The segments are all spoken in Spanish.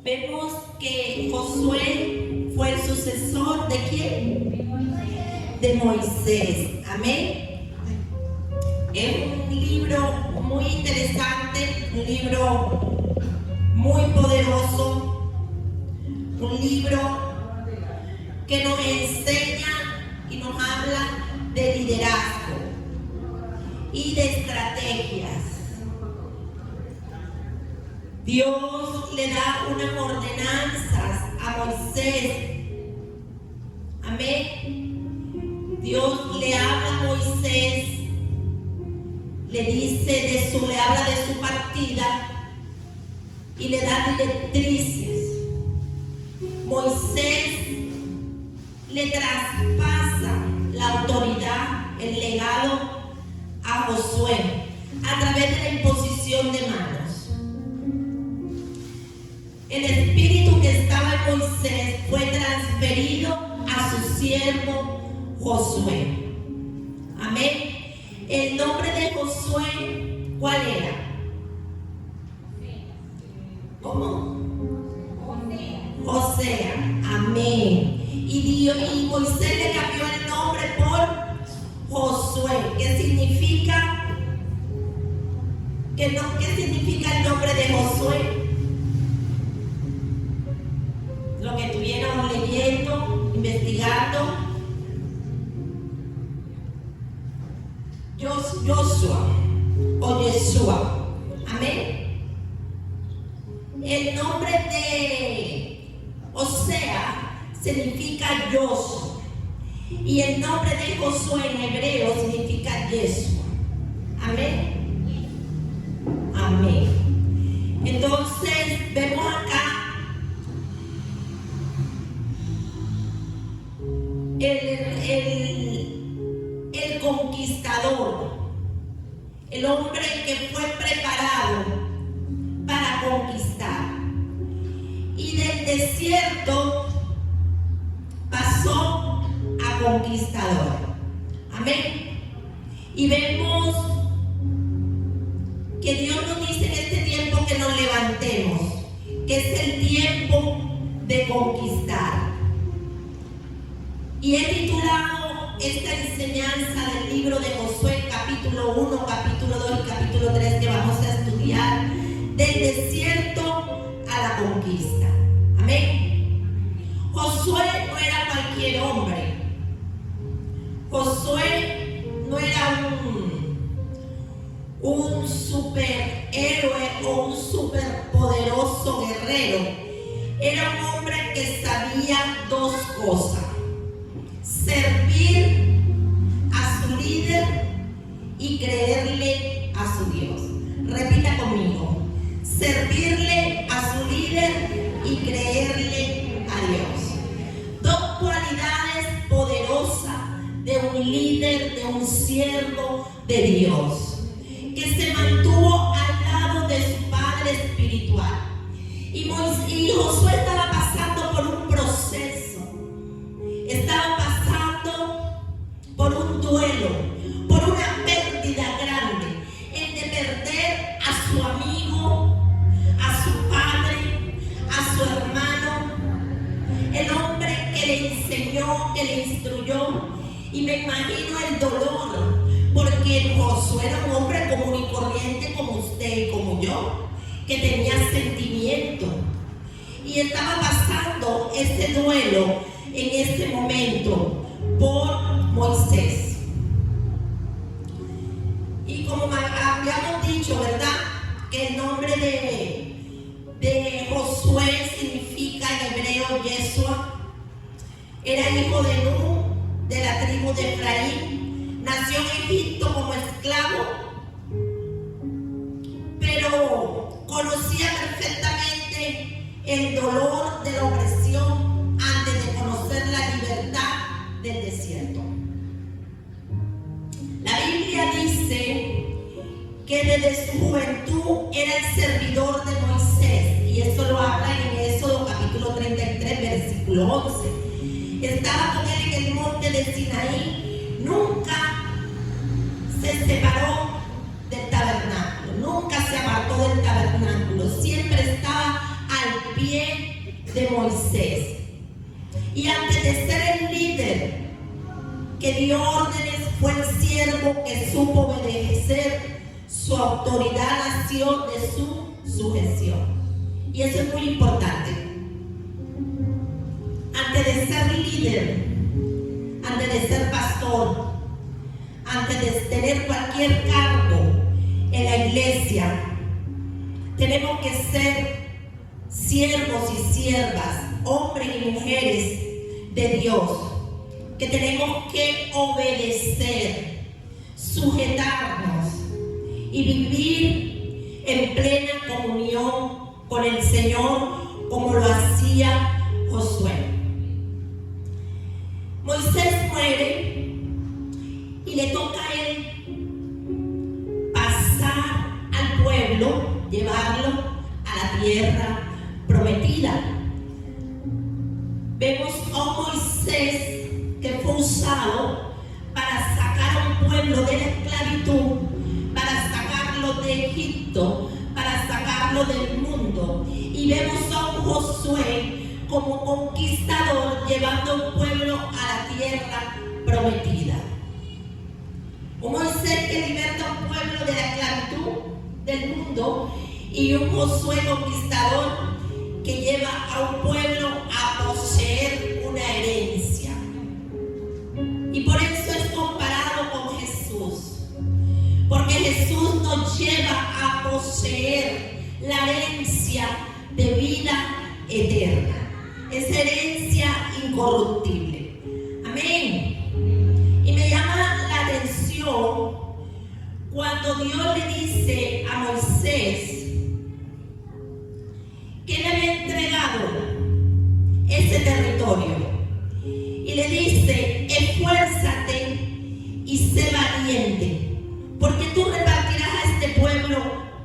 vemos que Josué fue el sucesor ¿de quién? De Moisés. Amén. Es un libro muy interesante, un libro muy poderoso, un libro que nos enseña y nos habla de liderazgo y de estrategias. Dios le da unas ordenanzas a Moisés. Amén. Dios le habla a Moisés, le habla de su partida y le da directrices. Moisés le traspasa la autoridad, el legado a Josué a través de la imposición de manos. El espíritu que estaba en Moisés fue transferido a su siervo Josué. Amén. El nombre de Josué, ¿cuál era? ¿Cómo? José. Amén. Y Moisés le cambió el nombre por Josué. ¿Qué significa? ¿Qué significa el nombre de Josué? Lo que estuvieron leyendo, investigando. Joshua o Yeshua. Amén. El nombre de Osea significa Joshua y el nombre de Josué en hebreo significa Yeshua. Amén. Amén. Entonces vemos acá el conquistador, el hombre que fue preparado para conquistar, y del desierto pasó a conquistador. Amén. Y vemos que Dios nos dice en este tiempo que nos levantemos, que es el tiempo de conquistar. Y he titulado esta enseñanza del libro de Josué, capítulo 1, capítulo 2 y capítulo 3, que vamos a estudiar, del desierto a la conquista. Amén. Josué no era cualquier hombre. Josué no era un superhéroe o un superpoderoso guerrero. Era un hombre que sabía dos cosas: servir a su líder y creerle a su Dios. Repita conmigo: servirle a su líder y creerle a Dios. Dos cualidades poderosas de un líder, de un siervo de Dios, que se mantuvo al lado de su padre espiritual. Y Josué estaba pasando por un proceso, estaba pasando por un duelo, por una pérdida grande, el de perder a su amigo, a su padre, a su hermano, el hombre que le enseñó, que le instruyó. Y me imagino el dolor, porque Josué era un hombre común y corriente como usted y como yo, que tenía sentimiento y estaba pasando ese duelo en ese momento por Moisés. Y como habíamos dicho, ¿verdad?, que el nombre de Josué significa en hebreo Yeshua. Era hijo de Nun, de la tribu de Efraín. Nació en Egipto como esclavo, pero conocía perfectamente el dolor de la opresión antes de conocer la libertad del desierto. La Biblia dice que desde su juventud era el servidor de Moisés, y eso lo habla en Éxodo capítulo 33, versículo 11. Estaba con él en el monte de Sinaí, nunca se separó del tabernáculo, nunca se apartó del tabernáculo, siempre estaba al pie pie de Moisés. Y antes de ser el líder que dio órdenes, fue el siervo que supo obedecer. Su autoridad nació de su sujeción. Y eso es muy importante. Antes de ser líder, antes de ser pastor, antes de tener cualquier cargo en la iglesia, tenemos que ser siervos y siervas, hombres y mujeres de Dios, que tenemos que obedecer, sujetarnos y vivir en plena comunión con el Señor como lo hacía Josué. Moisés muere y le toca a él pasar al pueblo, llevarlo a la tierra prometida. Vemos a un Moisés que fue usado para sacar a un pueblo de la esclavitud, para sacarlo de Egipto, para sacarlo del mundo. Y vemos a un Josué como conquistador llevando a un pueblo a la tierra prometida. Un Moisés que liberta a un pueblo de la esclavitud del mundo, y un Josué conquistador que lleva a un pueblo a poseer una herencia. Y por eso es comparado con Jesús, porque Jesús nos lleva a poseer la herencia de vida eterna, esa herencia incorruptible. Amén. Y me llama la atención cuando Dios le dice a Moisés que le había entregado ese territorio, y le dice: esfuérzate y sé valiente, porque tú repartirás a este pueblo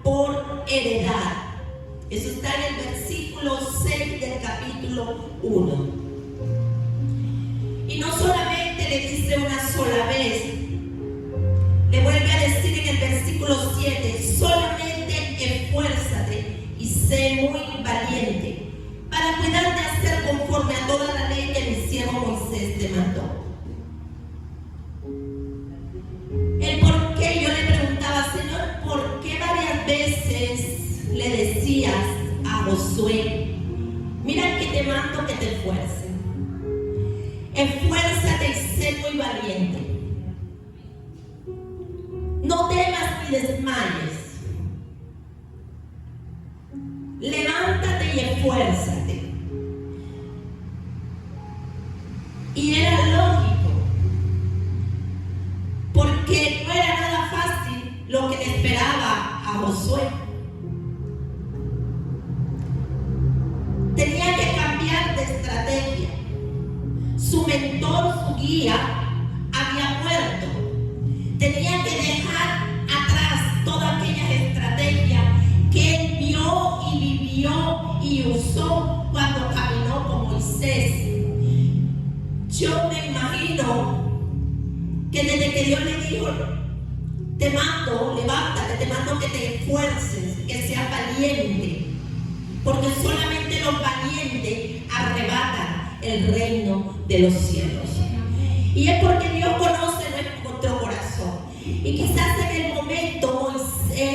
por heredad. Eso está en el versículo 6 del capítulo 1. Y no solamente le dice una sola vez, le vuelve a decir en el versículo 7: solamente esfuérzate y sé muy valiente, para cuidar de hacer conforme a toda la ley que mi siervo Moisés te mandó. El por qué, yo le preguntaba: Señor, ¿por qué varias veces le decías a Josué: mira que te mando que te esfuerces, esfuérzate y sé muy valiente, no temas ni desmayes, levántate y esfuérzate? Y era lógico, porque no era nada fácil lo que le esperaba a Josué. Tenía que cambiar de estrategia. Su mentor, su guía, había muerto. Tenía que dejar atrás todas aquellas estrategias que él vio y vivió y usó cuando caminó con Moisés. Yo me imagino que desde que Dios le dijo: te mando, levántate, te mando que te esfuerces, que seas valiente, porque solamente los valientes arrebatan el reino de los cielos. Y es porque Dios conoce nuestro corazón. Y quizás en el momento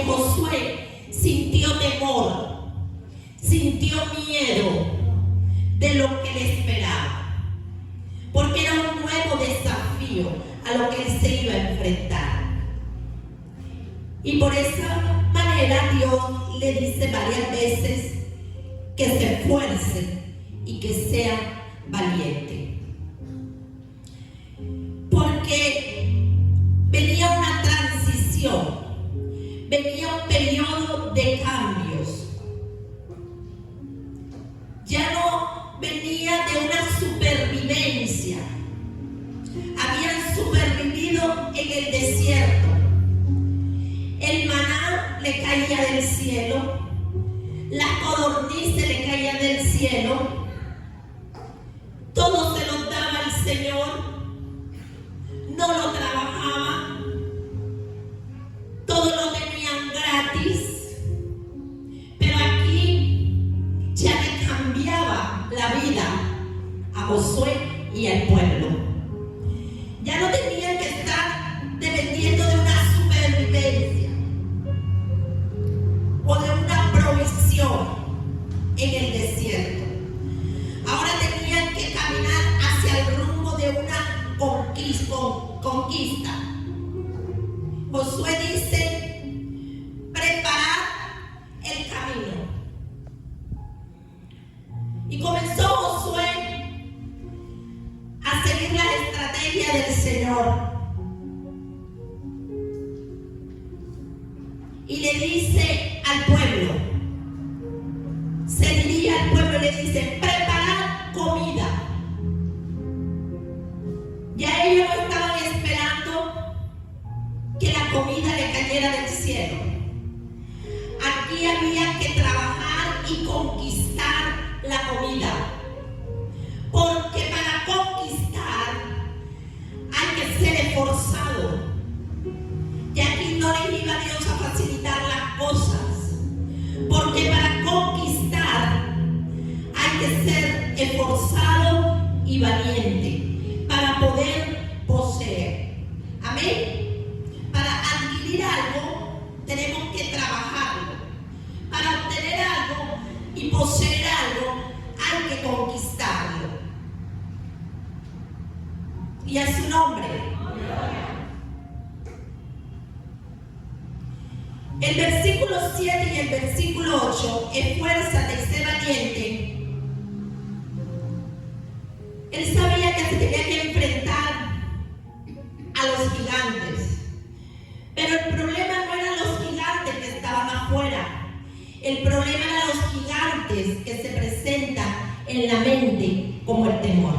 Josué sintió temor, sintió miedo de lo que le esperaba, porque era un nuevo desafío a lo que él se iba a enfrentar. Y por esa manera Dios le dice varias veces que se esfuerce y que sea valiente, porque venía una transición, venía un periodo de cambios. Ya no venía de una supervivencia. Habían supervivido en el desierto. El maná le caía del cielo, las codornices le caían del cielo. Todo se lo daba al Señor, no lo trabajaban, todo lo tenían gratis. Pero aquí ya le cambió la vida a Josué y al pueblo. Ya no tenían que estar dependiendo de una supervivencia o de una provisión en el desierto. Ahora tenían que caminar hacia el rumbo de una conquista. Josué dice: preparad el camino. Y comenzó Josué a seguir la estrategia del Señor. Y le dice al pueblo, se diría al pueblo, le dice: preparad comida. Ya ellos no estaban esperando que la comida le cayera del cielo. Aquí había que trabajar y conquistar la comida. Porque para conquistar hay que ser esforzado. Y aquí no les iba Dios a facilitar las cosas. Porque para conquistar hay que ser esforzado y valiente para poder poseer. Amén. Para adquirir algo tenemos que trabajarlo. Para obtener algo y poseer algo hay que conquistarlo. Y a su nombre. El versículo 7 y el versículo 8, esfuérzate y sé valiente. Él sabía que se tenía que enfrentar a los gigantes. Pero el problema no eran los gigantes que estaban afuera. El problema eran los gigantes que se presentan en la mente como el temor.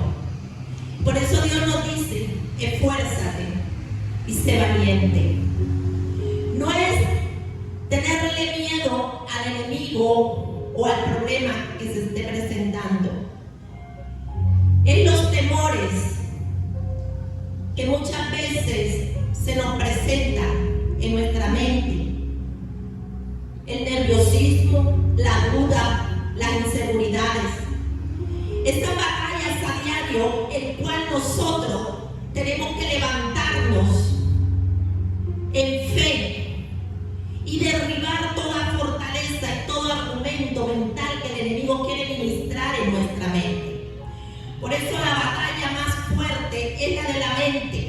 Por eso Dios nos dice: esfuérzate y sé valiente. No es tenerle miedo al enemigo o al problema que se esté presentando. En los temores que muchas veces se nos presentan en nuestra mente, el nerviosismo, la duda, las inseguridades, estas batallas a diario, el cual nosotros tenemos que levantarnos en fe y derribar toda fortaleza y todo argumento mental que el enemigo quiere ministrar en nuestra mente. Por eso la batalla más fuerte es la de la mente.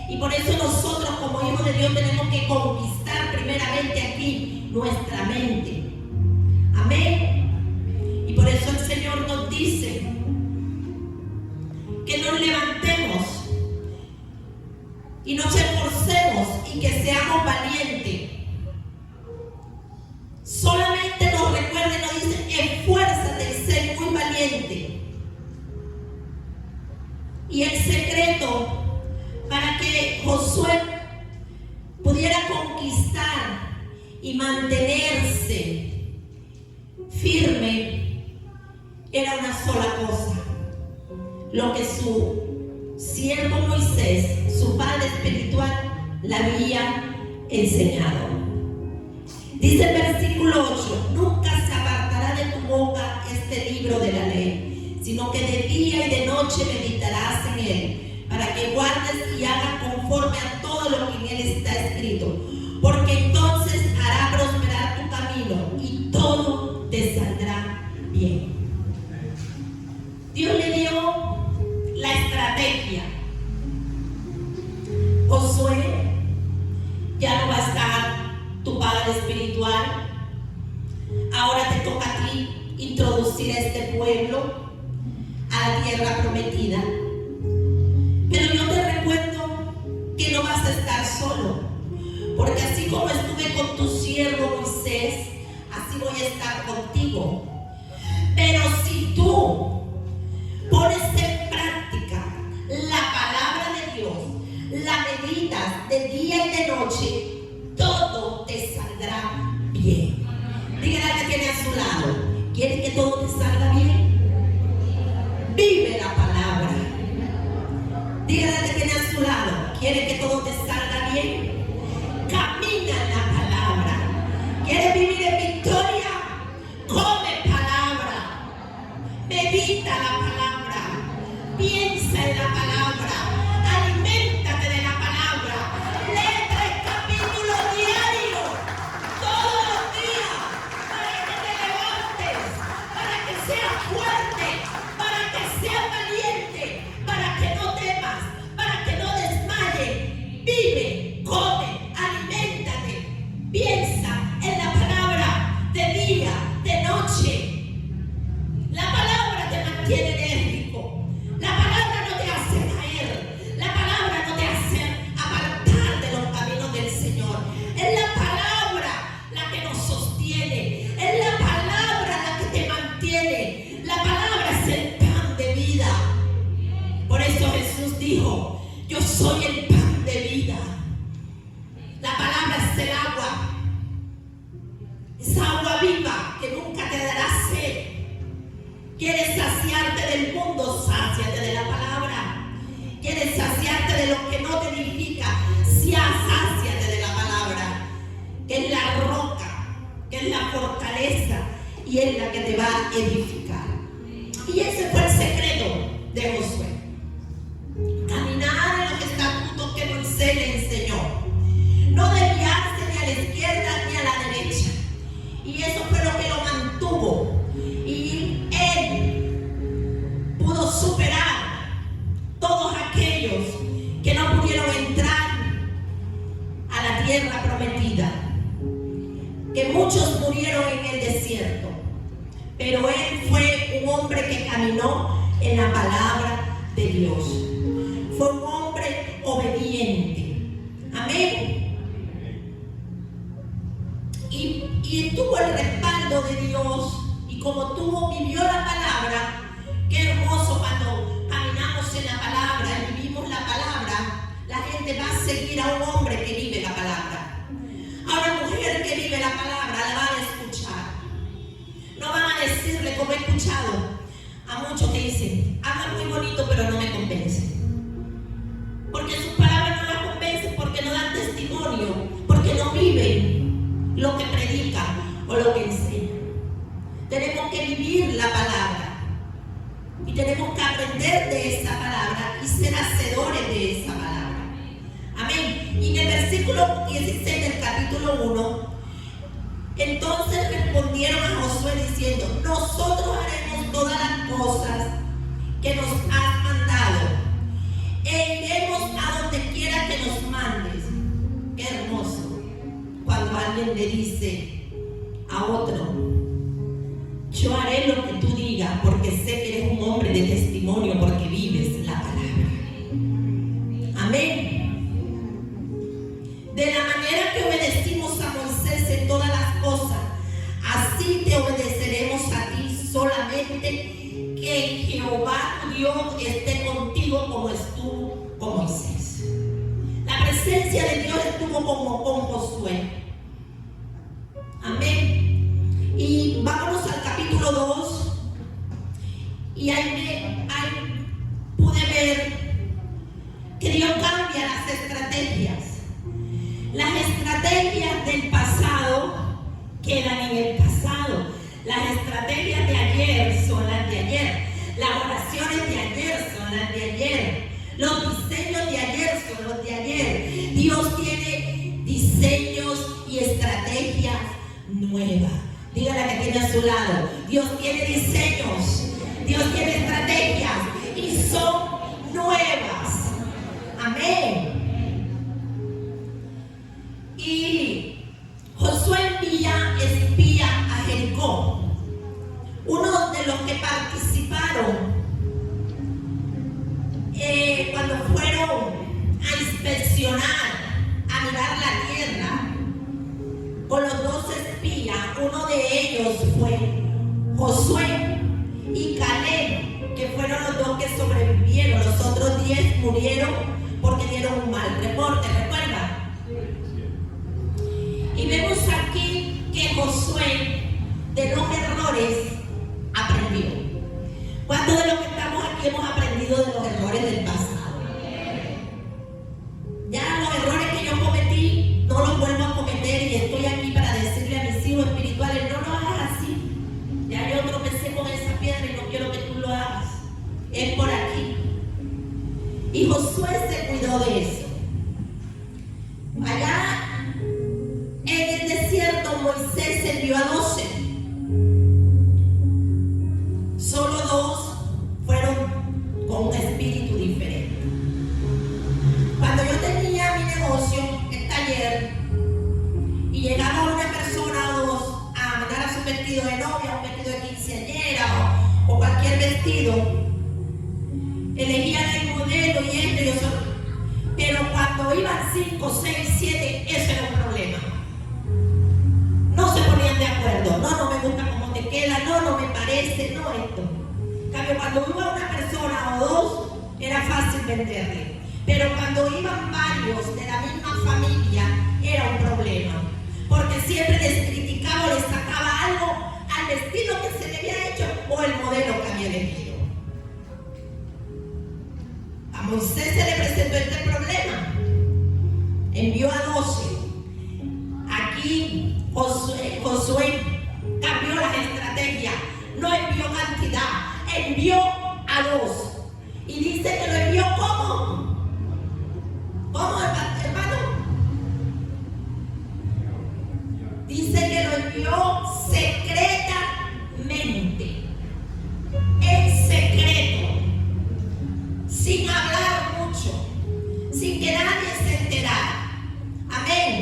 Y por eso nosotros como hijos de Dios tenemos que conquistar primeramente aquí nuestra mente. Amén. Y por eso el Señor nos dice que nos levantemos y nos esforcemos y que seamos valientes. Solamente nos recuerda y nos dice: esfuérzate y sé muy valiente. Y el secreto para que Josué pudiera conquistar y mantenerse firme era una sola cosa: lo que su siervo Moisés, su padre espiritual, le había enseñado. Dice el versículo 8: nunca se apartará de tu boca este libro de la ley, sino que de día y de noche meditarás en él, para que guardes y hagas conforme a todo lo que en él está escrito, porque entonces hará prosperar tu camino y todo te saldrá bien. Dios le dio la estrategia. Josué, ya no va a estar tu padre espiritual. Ahora te toca a ti introducir a este pueblo a la tierra prometida. Pero yo te recuerdo que no vas a estar solo, porque así como estuve con tu siervo Moisés, así voy a estar contigo. Pero si tú pones en práctica la palabra de Dios, la meditas de día y de noche, todo te saldrá bien. Dígale al que tiene a su lado: ¿quieres que todo te salga bien? Vive la palabra. Dígale al que tiene a su lado: ¿quieres que todo te salga bien? Camina en la palabra. ¿Quieres vivir en victoria? Come palabra. medita la palabra, piensa en la palabra, aliméntate de la palabra, lee 3 capítulos diarios, todos los días, para que te levantes, para que seas fuerte, para que seas valiente, para que no temas, para que no desmayes. Vive, come, aliméntate, piensa en la palabra de día, de noche. La palabra te mantiene enérgico. La palabra no te hace caer. La palabra no te hace apartar de los caminos del Señor. Es la palabra la que nos sostiene. Es la palabra la que te mantiene. La palabra es el pan de vida. Por eso Jesús dijo: yo soy el pan de vida. La palabra es el agua. Esa agua viva que nunca te dará sed. ¿Quieres saciarte del mundo? Sáciate de la palabra. ¿Quieres saciarte de lo que no te edifica? Sáciate de la palabra, que es la roca, que es la fortaleza y es la que te va a edificar. Y ese fue el secreto de Josué. Caminar en los estatutos que Moisés le enseñó. No desviarse ni a la izquierda ni a la derecha. Y eso fue lo que lo mantuvo. Y él pudo superar todos aquellos que no pudieron entrar a la tierra prometida. Que muchos murieron en el desierto. Pero él fue un hombre que caminó en la palabra de Dios. Fue un hombre obediente. Amén. Y tuvo el respaldo de Dios. Y como vivió la palabra, qué hermoso cuando caminamos en la palabra y vivimos la palabra, la gente va a seguir a un hombre que vive la palabra. A una mujer que vive la palabra la van a escuchar. No van a decirle, como he escuchado a muchos que dicen: hablan muy bonito pero no me convencen. Porque sus palabras no las convencen, porque no dan testimonio, porque no viven lo que predican o lo que enseñan. Tenemos que vivir la palabra y tenemos que aprender de esa palabra y ser hacedores de esa palabra. Amén. Y en el versículo 16 del capítulo 1, entonces respondieron a Josué diciendo: nosotros haremos todas las cosas que nos has mandado e iremos a donde quiera que nos mandes. Qué hermoso cuando alguien le dice a otro: yo haré lo que tú digas porque sé que eres un hombre de testimonio, porque vives la palabra. Amén. De la manera que obedecimos a Moisés en todas las cosas, así te obedeceremos a ti, solamente que Jehová tu Dios esté contigo como estuvo con Moisés. La presencia de Dios estuvo con Josué. Amén. Y vámonos al capítulo 2. Y ahí pude ver que Dios cambia las estrategias. Las estrategias del pasado quedan en el pasado. Las estrategias de ayer son las de ayer. Las oraciones de ayer son las de ayer. Los diseños de ayer son los de ayer. Dios tiene diseños y estrategias nuevas. Dígale a la que tiene a su lado: Dios tiene diseños, Dios tiene estrategias y son nuevas. Amén. Y Josué envía espía a Jericó. Uno de los que participaron cuando fueron a inspeccionar, a mirar la tierra, con los 2 espías, uno de ellos fue Josué y Caleb, que fueron los 2 que sobrevivieron. Los otros 10 murieron porque dieron un mal reporte, ¿recuerdan? Y vemos aquí que Josué de los errores aprendió. ¿Cuántos de los que estamos aquí hemos aprendido de los errores del pasado? Ya los errores que yo cometí no los vuelvo a cometer, y estoy aquí para decirle a mis hijos espirituales: no lo hagas así. Ya yo tropecé con esa piedra y no quiero que tú lo es por aquí. Y Josué se cuidó de eso. Allá en el desierto Moisés envió a 12. Solo 2 fueron con un espíritu diferente. Cuando yo tenía mi negocio, el taller, y llegaba una persona o 2 a mandar a su vestido de novia, un vestido de quinceañera o cualquier vestido, elegían el modelo y esto y eso. Pero cuando iban 5, 6, 7, ese era un problema. No se ponían de acuerdo. No me gusta cómo te queda. No me parece. No esto. En cambio, cuando iba una persona o 2, era fácil venderle. Pero cuando iban varios de la misma familia, era un problema. Porque siempre les criticaba o les sacaba algo al vestido que se le había hecho o el modelo que había elegido. A Moisés se le presentó este problema. Envió a 12. Aquí Josué cambió las estrategias. No envió cantidad, envió a 2. Y dice que lo envió ¿cómo? ¿Cómo, hermano? Dice que lo envió secretamente. En secreto. Sin hablar mucho, sin que nadie se enterara. Amén.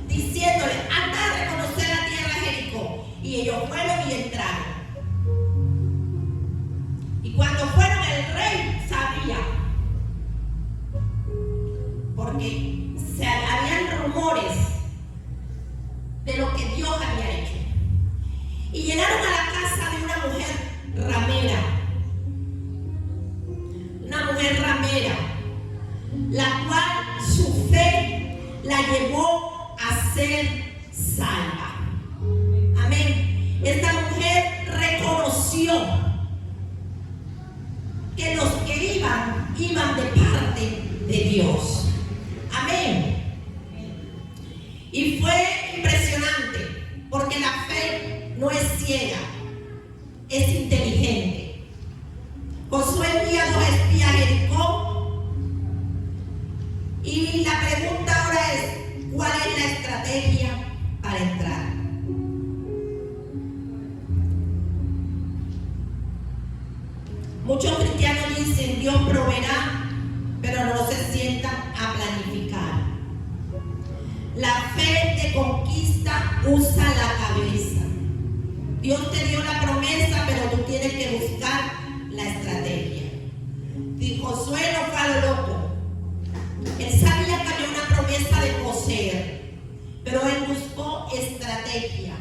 Diciéndole, anda a reconocer la tierra de Jericó. Y ellos fueron y entraron. Y cuando fueron, el rey sabía. Porque habían rumores de lo que Dios había hecho. Y llegaron a la casa de una mujer ramera. Una mujer ramera, la cual su fe la llevó a ser salva. Amén. Esta mujer reconoció que los que iban de parte de Dios. Amén. Y fue impresionante, porque la fe no es ciega, es inteligente. Josué envía 2 espías a Jericó. Y la pregunta ahora es, ¿cuál es la estrategia para entrar? Muchos cristianos dicen, Dios proveerá, pero no se sientan a planificar. La fe te conquista, usa la cabeza. Dios te dio la promesa, pero tú tienes que buscar la estrategia. Y Josué no fue a lo loco. Él sabía que había una promesa de poseer, pero él buscó estrategia.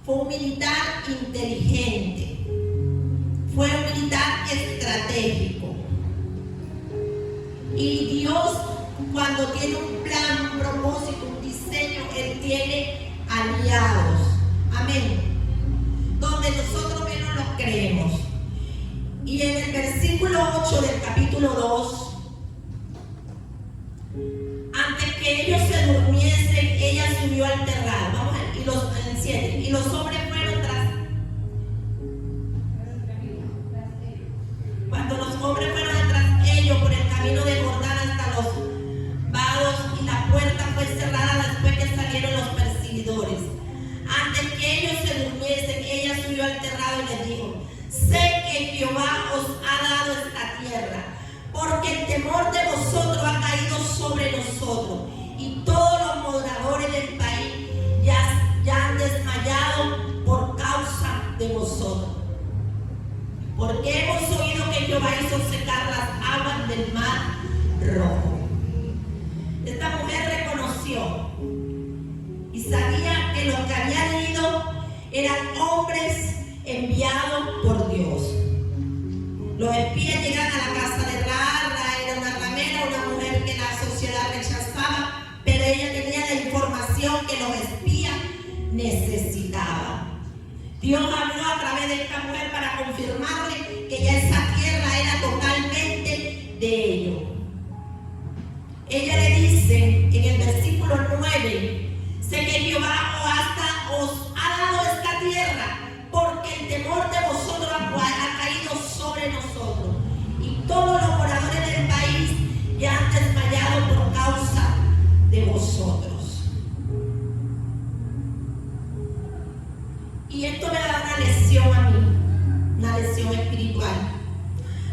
Fue un militar inteligente. Fue un militar estratégico. Y Dios, cuando tiene un plan, un propósito, un diseño, Él tiene aliados. Amén. Donde nosotros menos los creemos. Y en el versículo 8 del capítulo 2, antes que ellos se durmiesen, ella subió al terrado. Vamos a ver, y los hombres fueron tras. Cuando los hombres fueron tras ellos por el camino de Jordán hasta los vados, y la puerta fue cerrada después que salieron los perseguidores. Antes que ellos se durmiesen, ella subió al terrado y les dijo: sé que Jehová os ha dado esta tierra, porque el temor de vosotros ha caído sobre nosotros, y todos los moradores del país ya han desmayado por causa de vosotros. Porque hemos oído que Jehová hizo secar las aguas del mar rojo. Esta mujer reconoció y sabía que los que habían ido eran hombres enviados por Dios. Los espías llegan a la casa de Raab. Era una ramera, una mujer que la sociedad rechazaba, pero ella tenía la información que los espías necesitaban. Dios habló a través de esta mujer para confirmarle que ya esa tierra era totalmente de ellos. Ella le dice en el versículo 9: sé que Jehová os ha dado esta tierra, porque el temor de vosotros ha caído sobre nosotros, espiritual.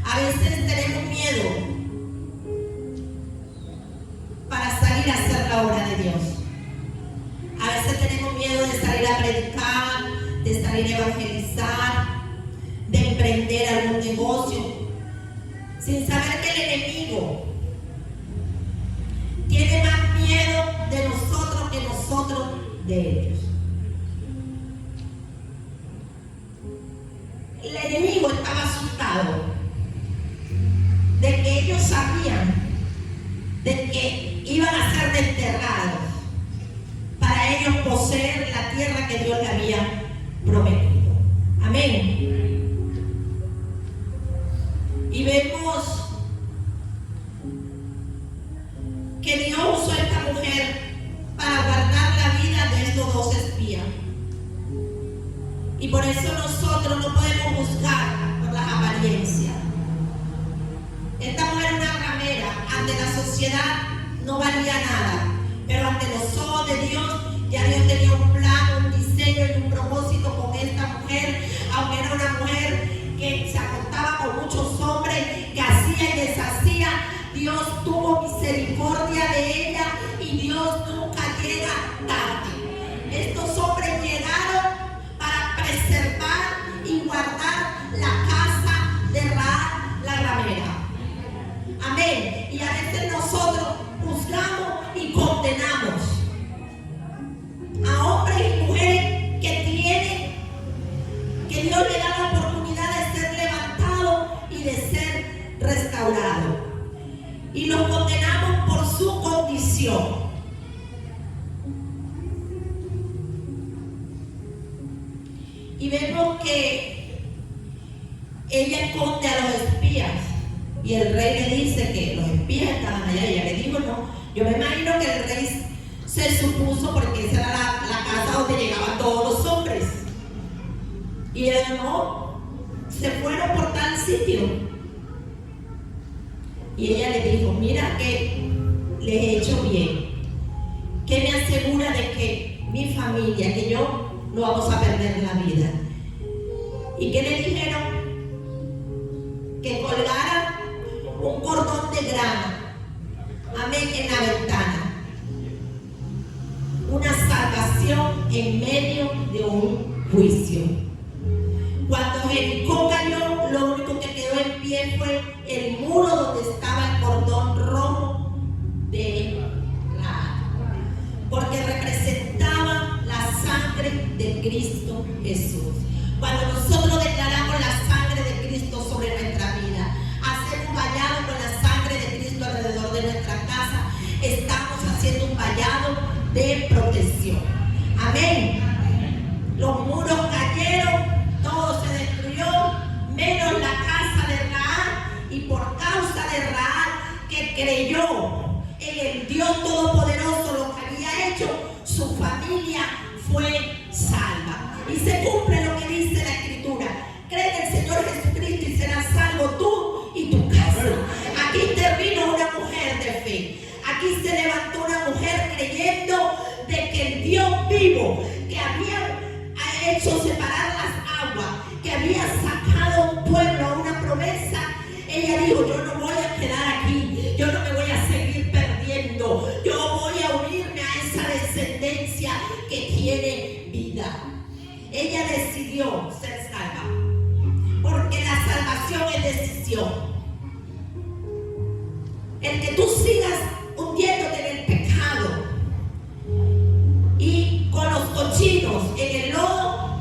A veces tenemos miedo para salir a hacer la obra de Dios. A veces tenemos miedo de salir a predicar, de salir a evangelizar, de emprender algún negocio, sin saber que el enemigo tiene más miedo de nosotros que nosotros de ellos. El enemigo estaba asustado de que ellos sabían de que iban a ser desterrados para ellos poseer la tierra que Dios les había prometido. Amén. Y vemos que Dios usó a esta mujer para guardar la vida de estos dos espías. Y por eso nosotros no podemos juzgar por las apariencias. Esta mujer era una ramera, ante la sociedad no valía nada, pero ante los ojos de Dios, ya Dios tenía un plan, un diseño y un propósito con esta mujer, aunque era una mujer que se acostaba con muchos hombres, que hacía y deshacía. Dios tuvo misericordia de ella y Dios nunca llega tarde. Estos hombres llegaron para preservar y guardar la casa de Rahab la ramera. Amén. Y a veces nosotros juzgamos y condenamos a hombres y mujeres que Dios le da la oportunidad de ser levantado y de ser restaurado. Y los condenamos por su condición. Y vemos que ella esconde a los espías. Y el rey le dice que los espías estaban allá. Y ella le dijo, no, yo me imagino que el rey se supuso, porque esa era la casa donde llegaban todos los hombres. Y él no, se fueron por tal sitio. Y ella le dijo, mira que les he hecho bien, que me asegura de que mi familia, que yo no vamos a perder la vida. ¿Y qué le dijeron? Que colgaran un cordón de grana, amén, en la ventana. Una salvación en medio de un juicio. Cuando Jericó cayó, lo único que quedó en pie fue el muro donde estaba el cordón rojo de Rahab, porque representaba la sangre de Cristo Jesús. Cuando nosotros declaramos la sangre de Cristo sobre nuestra vida, hacemos un vallado con la sangre de Cristo alrededor de nuestra casa, estamos haciendo un vallado de protección. Amén. Los muros cayeron, todo se destruyó, menos la casa de Rahab, y por causa de Rahab, que creyó en el Dios Todopoderoso lo que había hecho, su familia fue salva. Y se cumple lo que dice la Escritura: cree en el Señor Jesucristo y serás salvo tú y tu casa. Aquí intervino una mujer de fe. Aquí se levantó una mujer creyendo de que el Dios vivo, que había hecho separar las aguas, que había sacado a un pueblo a una promesa, ella dijo, yo no voy a quedar aquí, yo no me voy a seguir perdiendo, yo voy a unirme a esa descendencia que tiene vida. Ella decidió ser salva, porque la salvación es decisión. El que tú sigas hundiéndote en el pecado y con los cochinos en el lodo,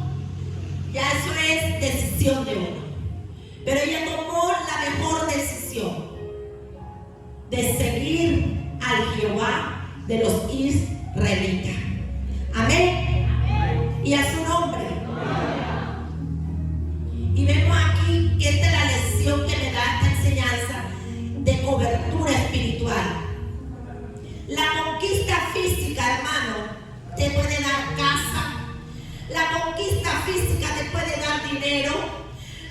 ya eso es decisión de uno. Pero ella tomó la mejor decisión de seguir al Jehová de los israelitas. Amén. Y a su nombre. Y vemos aquí que esta es la lección que me da esta enseñanza de cobertura espiritual. La conquista física, hermano, te puede dar casa. La conquista física te puede dar dinero.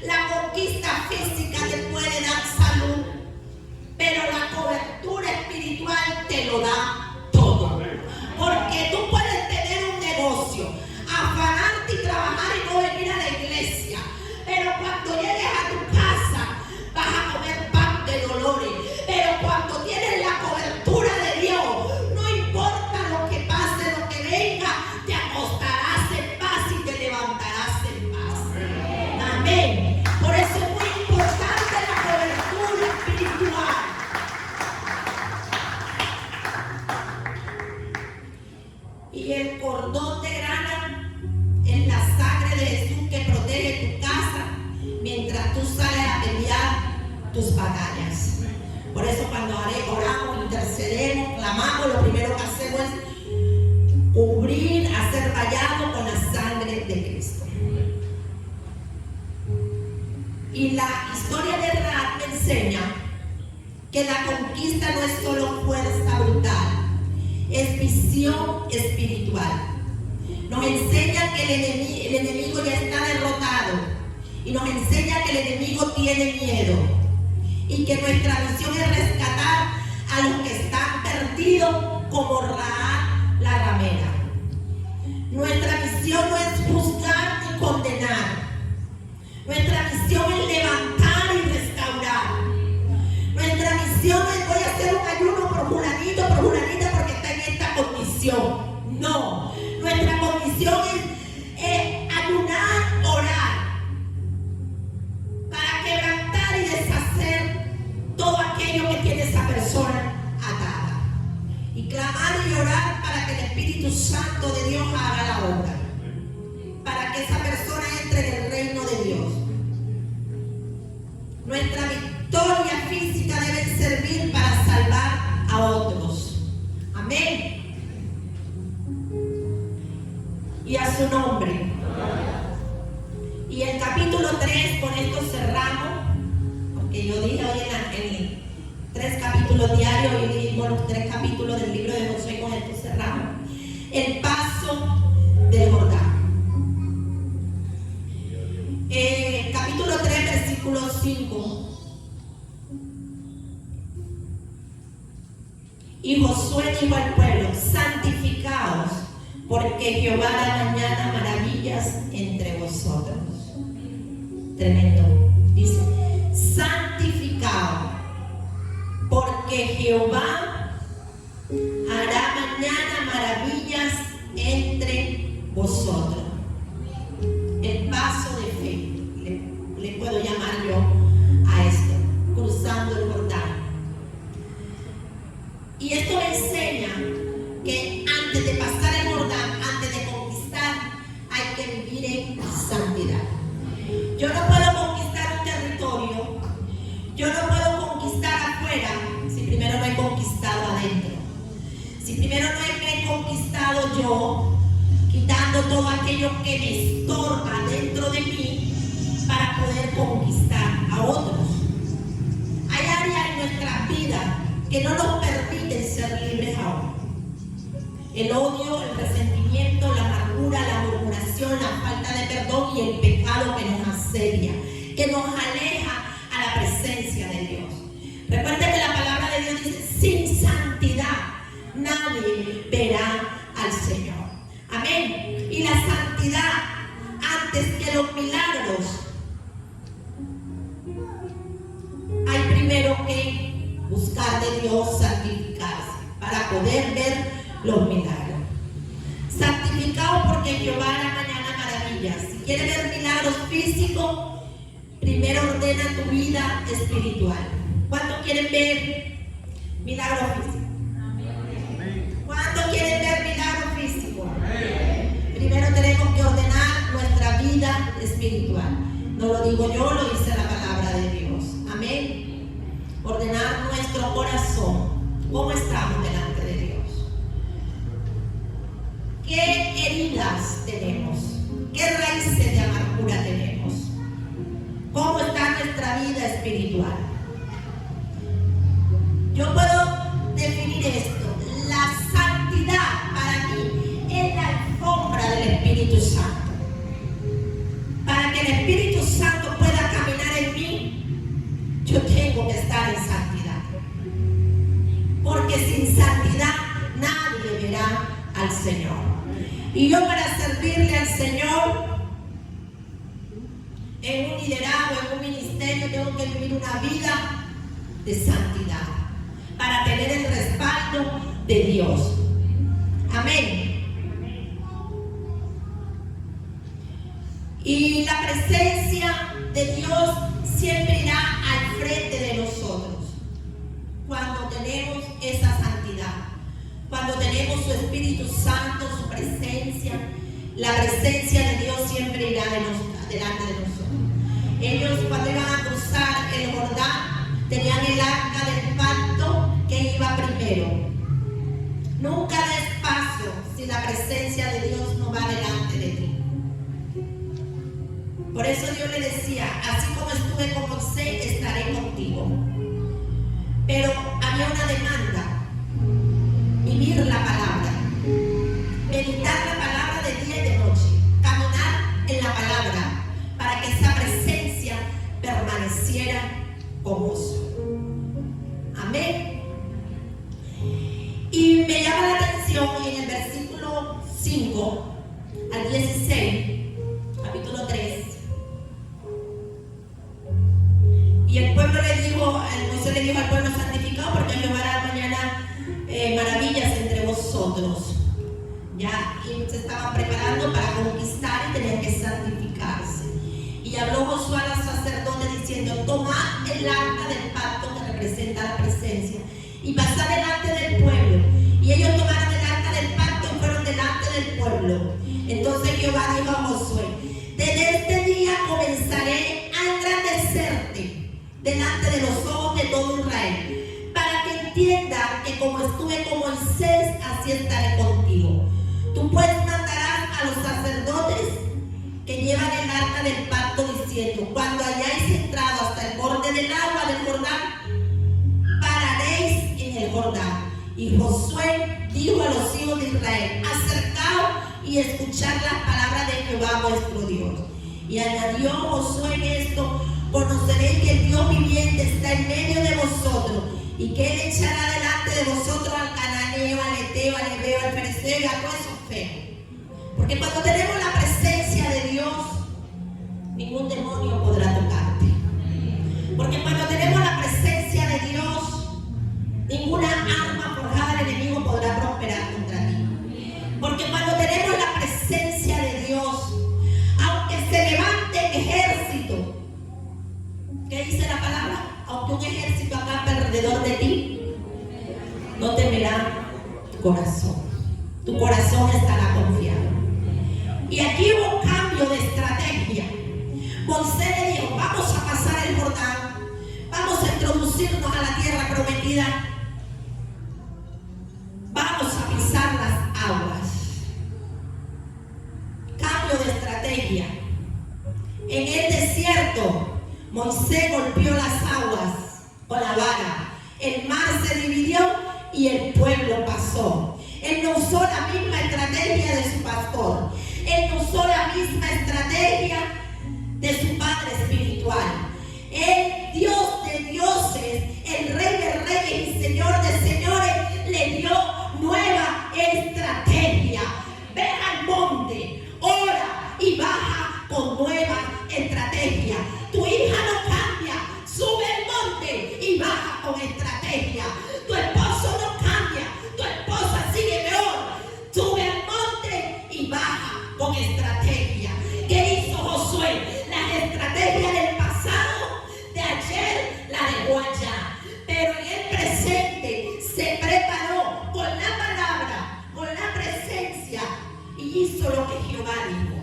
La conquista física te puede dar salud. Pero la cobertura espiritual te lo da todo. Porque tú pelear tus batallas. Por eso cuando oramos, intercedemos, clamamos, lo primero que hacemos es cubrir, hacer vallado con la sangre de Cristo. Y la historia de Rahab me enseña que la conquista no es solo fuerza brutal, es visión espiritual. Nos enseña que el enemigo ya está derrotado y nos enseña que el enemigo tiene miedo y que nuestra misión es rescatar a los que están perdidos como Rahab la ramera. Nuestra misión no es juzgar ni condenar. Nuestra misión es levantar y restaurar. Nuestra misión es voy a hacer un ayuno por fulanito, por fulanita porque está en esta condición. No, nuestra condición es ayunar, orar, para quebrantar y deshacer todo aquello que tiene esa persona atada. Y clamar y orar para que el Espíritu Santo de Dios haga la obra, para que esa persona entre en el reino de Dios. Nuestra victoria física debe servir para salvar a otros. Amén. Y a su nombre. Y el capítulo 3, con esto cerramos, porque yo dije hoy en 3 capítulos diarios, hoy leímos los 3 capítulos del libro de Josué, con esto cerramos. El paso del Jordán. Capítulo 3, versículo 5. Y Josué dijo al pueblo: santificaos, porque Jehová hará mañana maravillas entre vosotros. Tremendo. Dice: santificaos, porque Jehová hará mañana maravillas entre vosotros. El paso de fe, le puedo llamar yo a esto, cruzando el Jordán. Y esto me enseña que antes de pasar el Jordán, antes de conquistar, hay que vivir en santidad. Yo no puedo conquistar un territorio, yo no puedo conquistar afuera si primero no he conquistado adentro. Si primero no he conquistado yo, quitando todo aquello que me estorba dentro de mí para poder conquistar a otros. Hay áreas en nuestra vida que no nos permiten ser libres aún. El odio, el resentimiento, la amargura, la murmuración, la falta de perdón y el pecado que nos asedia, que nos aleja a la presencia de Dios. Recuerden que la palabra de Dios dice: sin santidad nadie verá al Señor. Amén. Y la santidad, antes que los milagros, hay primero que buscar de Dios, santificarse para poder ver los milagros. Santificados porque Jehová hará mañana maravillas. Si quieres ver milagros físicos, primero ordena tu vida espiritual. ¿Cuántos quieren ver milagros físicos? ¿Cuántos quieren ver milagros físicos? Primero tenemos que ordenar nuestra vida espiritual. No lo digo yo, lo dice la palabra de Dios. Amén. Ordenar nuestro corazón. ¿Cómo estamos delante de Dios? ¿Qué heridas tenemos? ¿Qué raíces de amargura tenemos? ¿Cómo está nuestra vida espiritual? Yo puedo definir esto. La santidad para mí es la alfombra del Espíritu Santo. Para que el Espíritu Santo pueda caminar en mí, yo tengo que estar en santidad. Porque sin santidad nadie verá al Señor. Y yo, para servirle al Señor en un liderazgo, en un ministerio, tengo que vivir una vida de santidad para tener el respaldo de Dios. Amén. Y la presencia de Dios siempre irá al frente de nosotros cuando tenemos esa santidad, cuando tenemos su Espíritu Santo, su presencia. La presencia de Dios siempre irá delante de nosotros. Ellos, cuando iban a cruzar presencia de Dios no va delante de ti. Por eso Dios le decía, así como estuve con Moisés, estaré contigo. Pero había una demanda: vivir la palabra, meditar la palabra de día y de noche, caminar en la palabra para que esa presencia permaneciera con vos. Amén. Y me llama la atención en el versículo 5 al 16, capítulo 3. Y el pueblo Moisés le dijo al pueblo: santificado, porque Jehová hará mañana maravillas entre vosotros. Ya, y se estaban preparando para conquistar y tenían que santificarse. Y habló Josué a los sacerdotes diciendo: tomad el arca del pacto, que representa la presencia, y pasad delante del pueblo. Y ellos tomaron el arca del pacto y fueron delante del pueblo. Entonces Jehová dijo a Josué: desde este día comenzaré a engrandecerte delante de los ojos de todo Israel, para que entiendan que como estuve con Moisés, así estaré contigo. Tú pues mandarás a los sacerdotes que llevan el arca del pacto diciendo: cuando hayáis entrado hasta el borde del agua del Jordán, pararéis en el Jordán. Y Josué dijo a los hijos de Israel: acercaos y escuchad las palabras de Jehová vuestro Dios. Y añadió Josué en esto: conoceréis que el Dios viviente está en medio de vosotros, y que Él echará delante de vosotros al cananeo, al eteo, al hebeo, al fereceo y a todos esos feos. Porque cuando tenemos la presencia de Dios, ningún demonio podrá tocarte. Porque cuando tenemos la presencia de Dios, ninguna arma forjada del enemigo podrá prosperar contra ti. Porque cuando tenemos la presencia de Dios, aunque se levante ejército, ¿qué dice la palabra? Aunque un ejército acampe alrededor de ti, no temerá tu corazón. Tu corazón estará confiado. Y aquí hubo un cambio de estrategia. Moisés le dijo: vamos a pasar el Jordán, vamos a introducirnos a la tierra prometida, vamos a pisar las aguas. Cambio de estrategia. En el desierto, Moisés golpeó las aguas con la vara, el mar se dividió y el pueblo pasó. Él no usó la misma estrategia de su pastor, él no usó la misma estrategia de su padre espiritual. El Dios de dioses, el Rey de reyes y Señor de señores, le dio nueva estrategia. Ve al monte, ora y baja con nueva estrategia. Tu hija no cambia, sube al monte y baja con estrategia. Tu esposo no cambia, tu esposa sigue peor, sube al monte y baja con estrategia. ¿Qué hizo Josué? Las estrategias del pasado, de ayer, la dejó allá. Pero en el presente se preparó con la palabra, con la presencia, y hizo lo que Jehová dijo.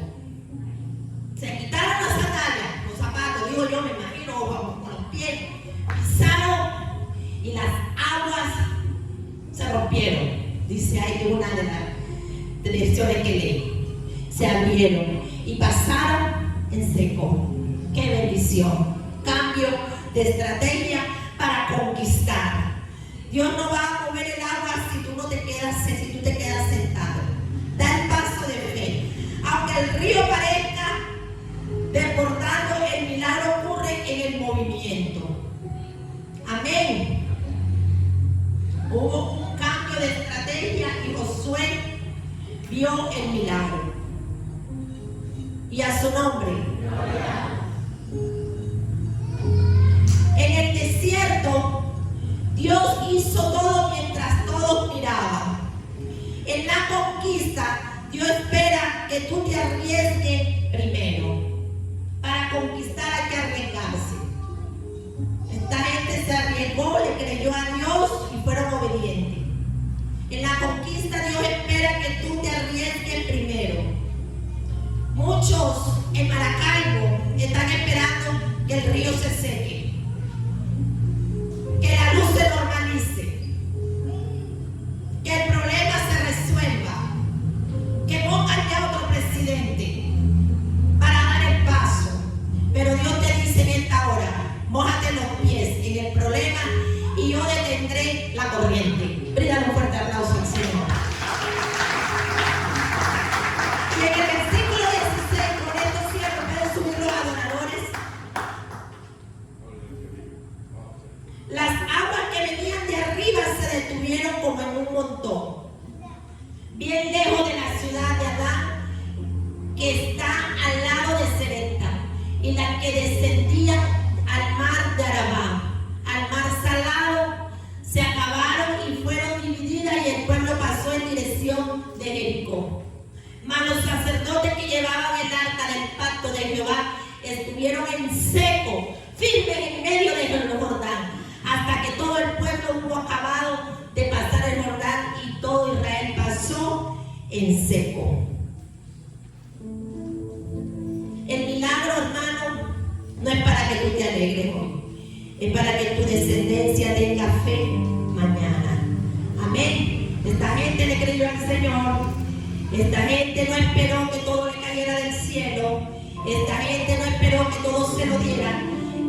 Se quitaron las sandalias, los zapatos, digo yo, me imagino, vamos con los pies, pisaron y las aguas se rompieron. Dice ahí que una de las lecciones que leí, se abrieron y pasaron en seco. ¡Qué bendición! Cambio de estrategia para conquistar. Dios no va a mover el agua si tú no te quedas, si tú te quedas sentado. Da el paso de fe. Aunque el río parezca desbordando, el milagro ocurre en el movimiento. Amén. Hubo un cambio de estrategia y Josué vio el milagro. Y a su nombre. En el desierto, Dios hizo todo mientras todos miraban. En la conquista, Dios espera que tú te arriesgues primero. Para conquistar hay que arriesgarse. Esta gente se arriesgó, le creyó a Dios y fueron obedientes. En la conquista Dios espera que tú te arriesgues primero. Muchos en Maracaibo están esperando que el río se seque, que la luz se normalice, que el problema se resuelva. la corriente. Bríndale un fuerte aplauso al Señor. Y en el versículo 16, con esto cierro, pueden subir los adoradores. Las aguas que venían de arriba se detuvieron como en un montón, bien lejos de la ciudad de Adán, que está al lado de Serepta, y las que descendían al mar de Arabá, al mar salado, se acabaron y fueron divididas, y el pueblo pasó en dirección de Jericó. Mas los sacerdotes que llevaban el arca del pacto de Jehová estuvieron en seco, firmes en medio del Jordán, hasta que todo el pueblo hubo acabado de pasar el Jordán, y todo Israel pasó en seco. El milagro, hermano, no es para que tú te alegres hoy, es para que tu descendencia tenga fe mañana. Amén. Esta gente le creyó al Señor. Esta gente no esperó que todo le cayera del cielo. Esta gente no esperó que todo se lo diera.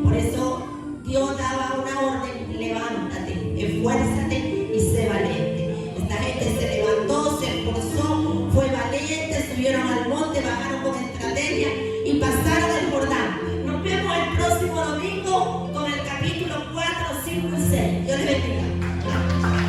Por eso Dios daba una orden: levántate, esfuérzate y sé valiente. Esta gente se levantó, se esforzó, fue valiente, subieron al monte, bajaron con estrategia y pasaron el Jordán. Nos vemos el próximo domingo con el capítulo 4, 5 y 6. Dios les bendiga.